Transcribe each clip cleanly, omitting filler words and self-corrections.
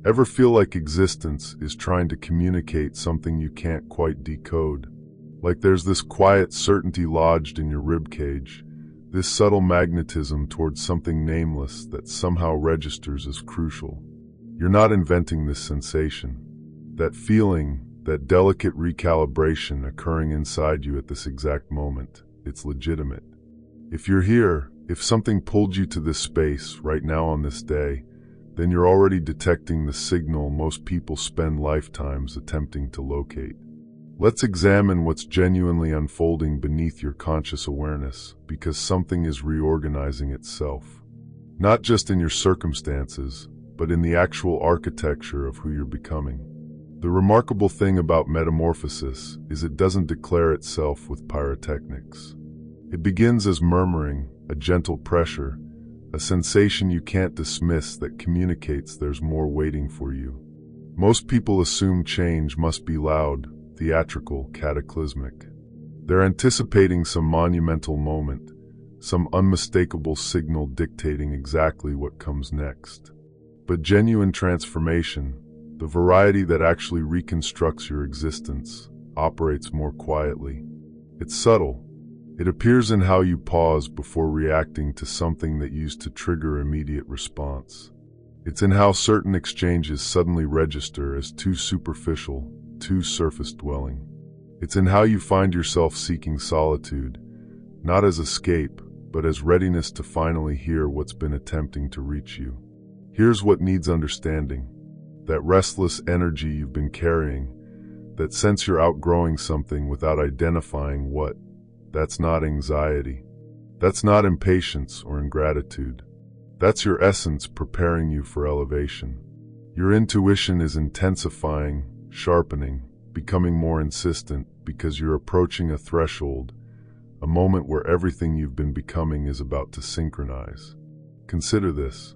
Ever feel like existence is trying to communicate something you can't quite decode? Like there's this quiet certainty lodged in your ribcage, this subtle magnetism towards something nameless that somehow registers as crucial. You're not inventing this sensation. That feeling, that delicate recalibration occurring inside you at this exact moment, it's legitimate. If you're here, if something pulled you to this space right now on this day, then you're already detecting the signal most people spend lifetimes attempting to locate. Let's examine what's genuinely unfolding beneath your conscious awareness, because something is reorganizing itself. Not just in your circumstances, but in the actual architecture of who you're becoming. The remarkable thing about metamorphosis is it doesn't declare itself with pyrotechnics. It begins as murmuring, a gentle pressure, a sensation you can't dismiss that communicates there's more waiting for you. Most people assume change must be loud, theatrical, cataclysmic. They're anticipating some monumental moment, some unmistakable signal dictating exactly what comes next. But genuine transformation, the variety that actually reconstructs your existence, operates more quietly. It's subtle. It appears in how you pause before reacting to something that used to trigger immediate response. It's in how certain exchanges suddenly register as too superficial, too surface-dwelling. It's in how you find yourself seeking solitude, not as escape, but as readiness to finally hear what's been attempting to reach you. Here's what needs understanding. That restless energy you've been carrying, that sense you're outgrowing something without identifying what, that's not anxiety. That's not impatience or ingratitude. That's your essence preparing you for elevation. Your intuition is intensifying, sharpening, becoming more insistent because you're approaching a threshold, a moment where everything you've been becoming is about to synchronize. Consider this.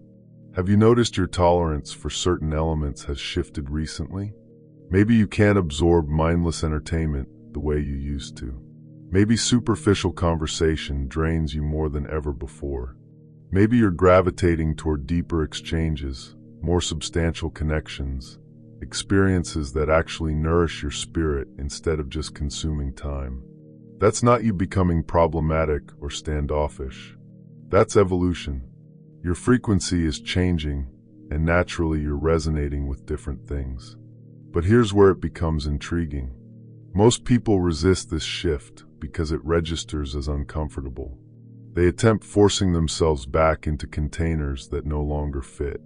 Have you noticed your tolerance for certain elements has shifted recently? Maybe you can't absorb mindless entertainment the way you used to. Maybe superficial conversation drains you more than ever before. Maybe you're gravitating toward deeper exchanges, more substantial connections, experiences that actually nourish your spirit instead of just consuming time. That's not you becoming problematic or standoffish. That's evolution. Your frequency is changing, and naturally you're resonating with different things. But here's where it becomes intriguing. Most people resist this shift because it registers as uncomfortable. They attempt forcing themselves back into containers that no longer fit,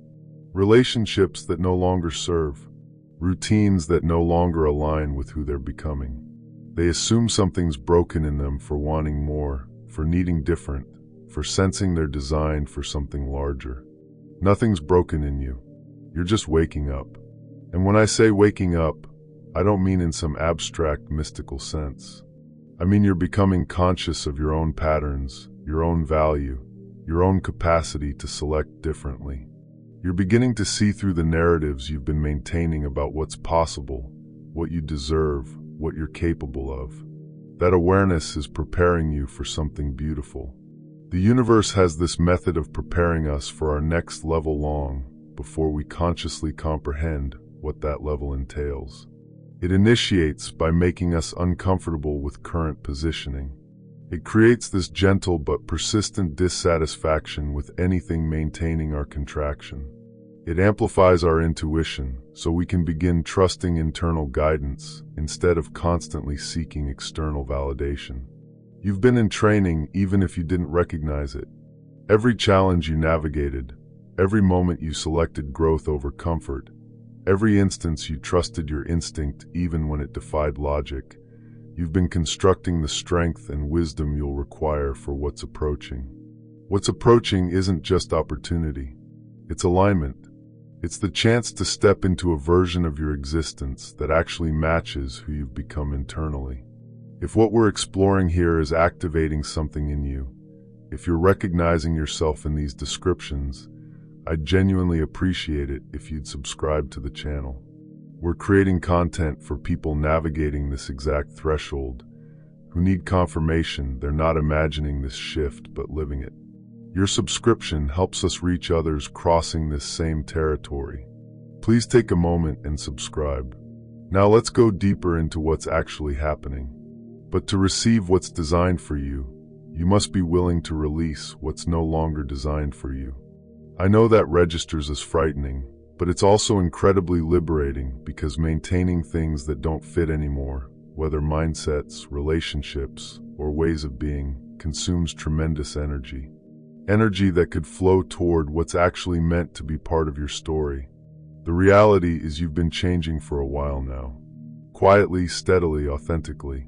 relationships that no longer serve, routines that no longer align with who they're becoming. They assume something's broken in them for wanting more, for needing different, for sensing they're designed for something larger. Nothing's broken in you. You're just waking up. And when I say waking up, I don't mean in some abstract, mystical sense. I mean you're becoming conscious of your own patterns, your own value, your own capacity to select differently. You're beginning to see through the narratives you've been maintaining about what's possible, what you deserve, what you're capable of. That awareness is preparing you for something beautiful. The universe has this method of preparing us for our next level long before we consciously comprehend what that level entails. It initiates by making us uncomfortable with current positioning. It creates this gentle but persistent dissatisfaction with anything maintaining our contraction. It amplifies our intuition so we can begin trusting internal guidance instead of constantly seeking external validation. You've been in training even if you didn't recognize it. Every challenge you navigated, every moment you selected growth over comfort, every instance you trusted your instinct even when it defied logic, you've been constructing the strength and wisdom you'll require for what's approaching. What's approaching isn't just opportunity. It's alignment. It's the chance to step into a version of your existence that actually matches who you've become internally. If what we're exploring here is activating something in you, if you're recognizing yourself in these descriptions, I'd genuinely appreciate it if you'd subscribe to the channel. We're creating content for people navigating this exact threshold, who need confirmation they're not imagining this shift but living it. Your subscription helps us reach others crossing this same territory. Please take a moment and subscribe. Now let's go deeper into what's actually happening. But to receive what's designed for you, you must be willing to release what's no longer designed for you. I know that registers as frightening, but it's also incredibly liberating because maintaining things that don't fit anymore, whether mindsets, relationships, or ways of being, consumes tremendous energy. Energy that could flow toward what's actually meant to be part of your story. The reality is you've been changing for a while now. Quietly, steadily, authentically.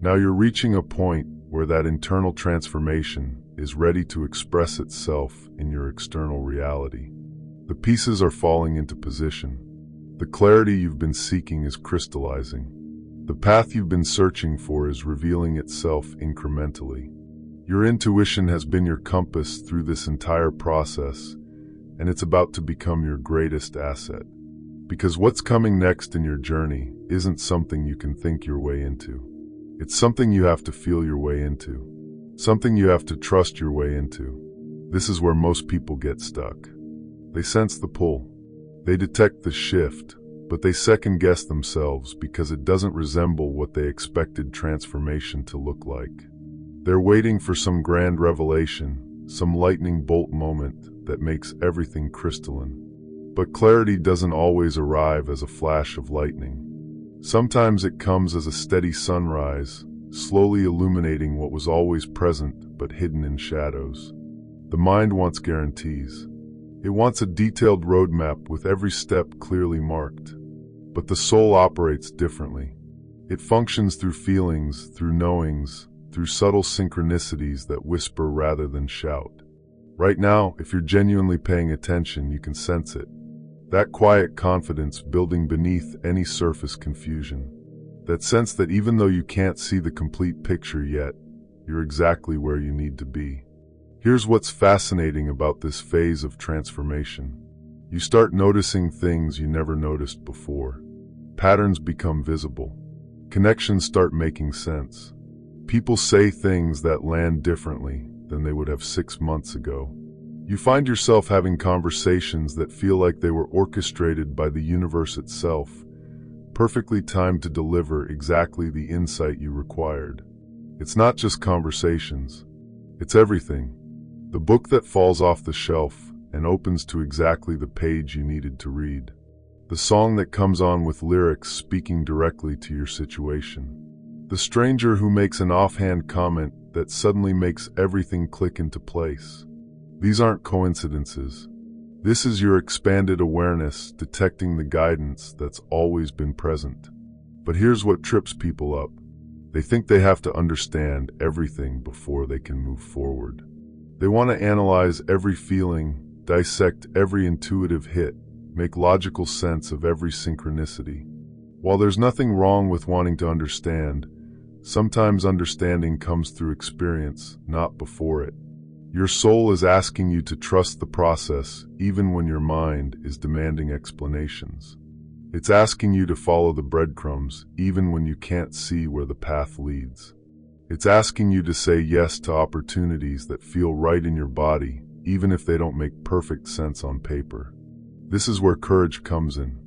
Now you're reaching a point where that internal transformation is ready to express itself in your external reality. The pieces are falling into position. The clarity you've been seeking is crystallizing. The path you've been searching for is revealing itself incrementally. Your intuition has been your compass through this entire process, and it's about to become your greatest asset. Because what's coming next in your journey isn't something you can think your way into. It's something you have to feel your way into. Something you have to trust your way into. This is where most people get stuck. They sense the pull. They detect the shift, but they second-guess themselves because it doesn't resemble what they expected transformation to look like. They're waiting for some grand revelation, some lightning bolt moment that makes everything crystalline. But clarity doesn't always arrive as a flash of lightning. Sometimes it comes as a steady sunrise, slowly illuminating what was always present but hidden in shadows. The mind wants guarantees. It wants a detailed roadmap with every step clearly marked. But the soul operates differently. It functions through feelings, through knowings, through subtle synchronicities that whisper rather than shout. Right now, if you're genuinely paying attention, you can sense it. That quiet confidence building beneath any surface confusion. That sense that even though you can't see the complete picture yet, you're exactly where you need to be. Here's what's fascinating about this phase of transformation. You start noticing things you never noticed before. Patterns become visible. Connections start making sense. People say things that land differently than they would have 6 months ago. You find yourself having conversations that feel like they were orchestrated by the universe itself, perfectly timed to deliver exactly the insight you required. It's not just conversations. It's everything. The book that falls off the shelf and opens to exactly the page you needed to read. The song that comes on with lyrics speaking directly to your situation. The stranger who makes an offhand comment that suddenly makes everything click into place. These aren't coincidences. This is your expanded awareness detecting the guidance that's always been present. But here's what trips people up. They think they have to understand everything before they can move forward. They want to analyze every feeling, dissect every intuitive hit, make logical sense of every synchronicity. While there's nothing wrong with wanting to understand, sometimes understanding comes through experience, not before it. Your soul is asking you to trust the process even when your mind is demanding explanations. It's asking you to follow the breadcrumbs even when you can't see where the path leads. It's asking you to say yes to opportunities that feel right in your body even if they don't make perfect sense on paper. This is where courage comes in.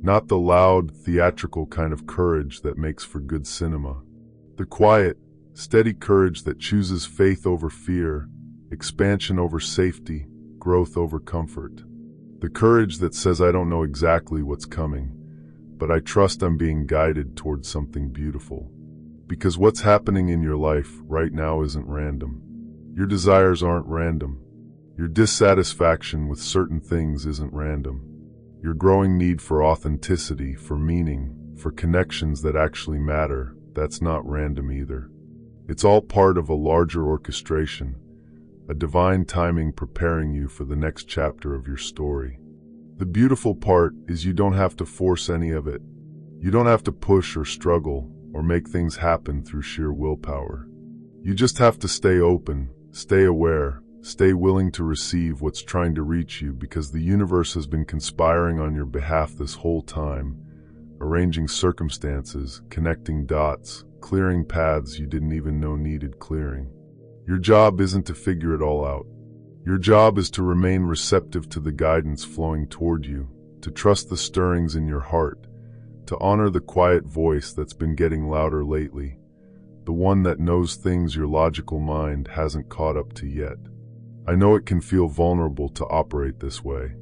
Not the loud, theatrical kind of courage that makes for good cinema. The quiet, steady courage that chooses faith over fear, expansion over safety, growth over comfort. The courage that says, I don't know exactly what's coming, but I trust I'm being guided towards something beautiful. Because what's happening in your life right now isn't random. Your desires aren't random. Your dissatisfaction with certain things isn't random. Your growing need for authenticity, for meaning, for connections that actually matter, that's not random either. It's all part of a larger orchestration, a divine timing preparing you for the next chapter of your story. The beautiful part is you don't have to force any of it. You don't have to push or struggle or make things happen through sheer willpower. You just have to stay open, stay aware, stay willing to receive what's trying to reach you because the universe has been conspiring on your behalf this whole time, arranging circumstances, connecting dots, clearing paths you didn't even know needed clearing. Your job isn't to figure it all out. Your job is to remain receptive to the guidance flowing toward you, to trust the stirrings in your heart, to honor the quiet voice that's been getting louder lately, the one that knows things your logical mind hasn't caught up to yet. I know it can feel vulnerable to operate this way,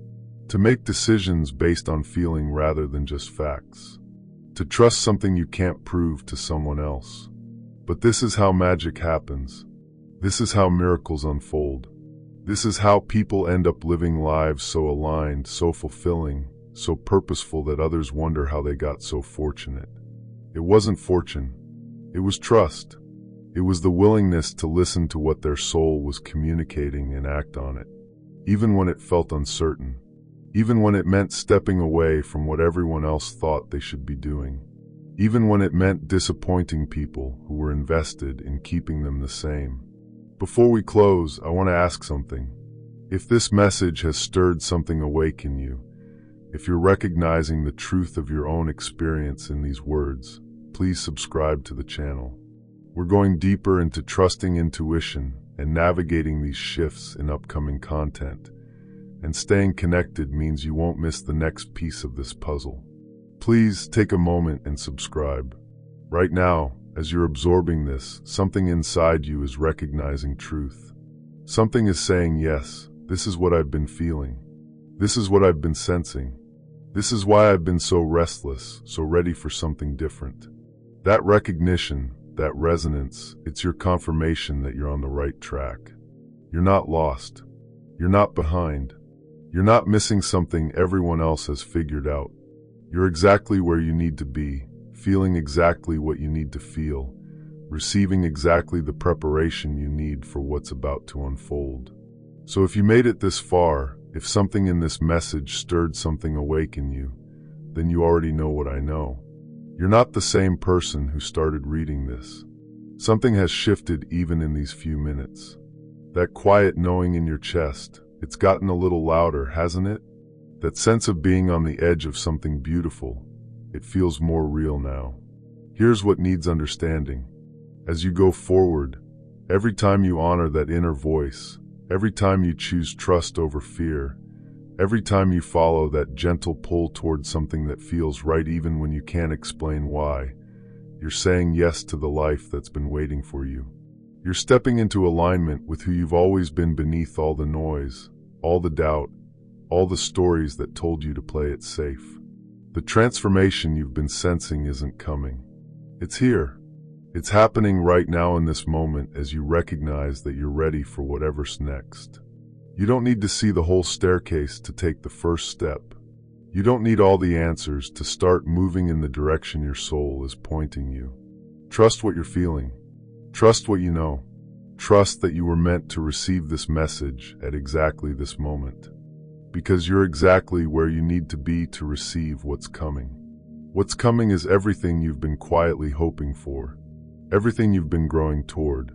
to make decisions based on feeling rather than just facts, to trust something you can't prove to someone else. But this is how magic happens. This is how miracles unfold. This is how people end up living lives so aligned, so fulfilling, so purposeful that others wonder how they got so fortunate. It wasn't fortune. It was trust. It was the willingness to listen to what their soul was communicating and act on it, even when it felt uncertain, even when it meant stepping away from what everyone else thought they should be doing, even when it meant disappointing people who were invested in keeping them the same. Before we close, I want to ask something. If this message has stirred something awake in you, if you're recognizing the truth of your own experience in these words, please subscribe to the channel. We're going deeper into trusting intuition and navigating these shifts in upcoming content. And staying connected means you won't miss the next piece of this puzzle. Please take a moment and subscribe. Right now, as you're absorbing this, something inside you is recognizing truth. Something is saying, yes, this is what I've been feeling. This is what I've been sensing. This is why I've been so restless, so ready for something different. That recognition, that resonance, it's your confirmation that you're on the right track. You're not lost. You're not behind. You're not missing something everyone else has figured out. You're exactly where you need to be, feeling exactly what you need to feel, receiving exactly the preparation you need for what's about to unfold. So if you made it this far, if something in this message stirred something awake in you, then you already know what I know. You're not the same person who started reading this. Something has shifted even in these few minutes. That quiet knowing in your chest, it's gotten a little louder, hasn't it? That sense of being on the edge of something beautiful, it feels more real now. Here's what needs understanding. As you go forward, every time you honor that inner voice, every time you choose trust over fear, every time you follow that gentle pull towards something that feels right even when you can't explain why, you're saying yes to the life that's been waiting for you. You're stepping into alignment with who you've always been beneath all the noise, all the doubt, all the stories that told you to play it safe. The transformation you've been sensing isn't coming. It's here. It's happening right now in this moment as you recognize that you're ready for whatever's next. You don't need to see the whole staircase to take the first step. You don't need all the answers to start moving in the direction your soul is pointing you. Trust what you're feeling. Trust what you know. Trust that you were meant to receive this message at exactly this moment. Because you're exactly where you need to be to receive what's coming. What's coming is everything you've been quietly hoping for. Everything you've been growing toward.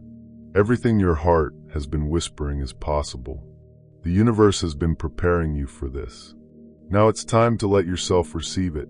Everything your heart has been whispering is possible. The universe has been preparing you for this. Now it's time to let yourself receive it.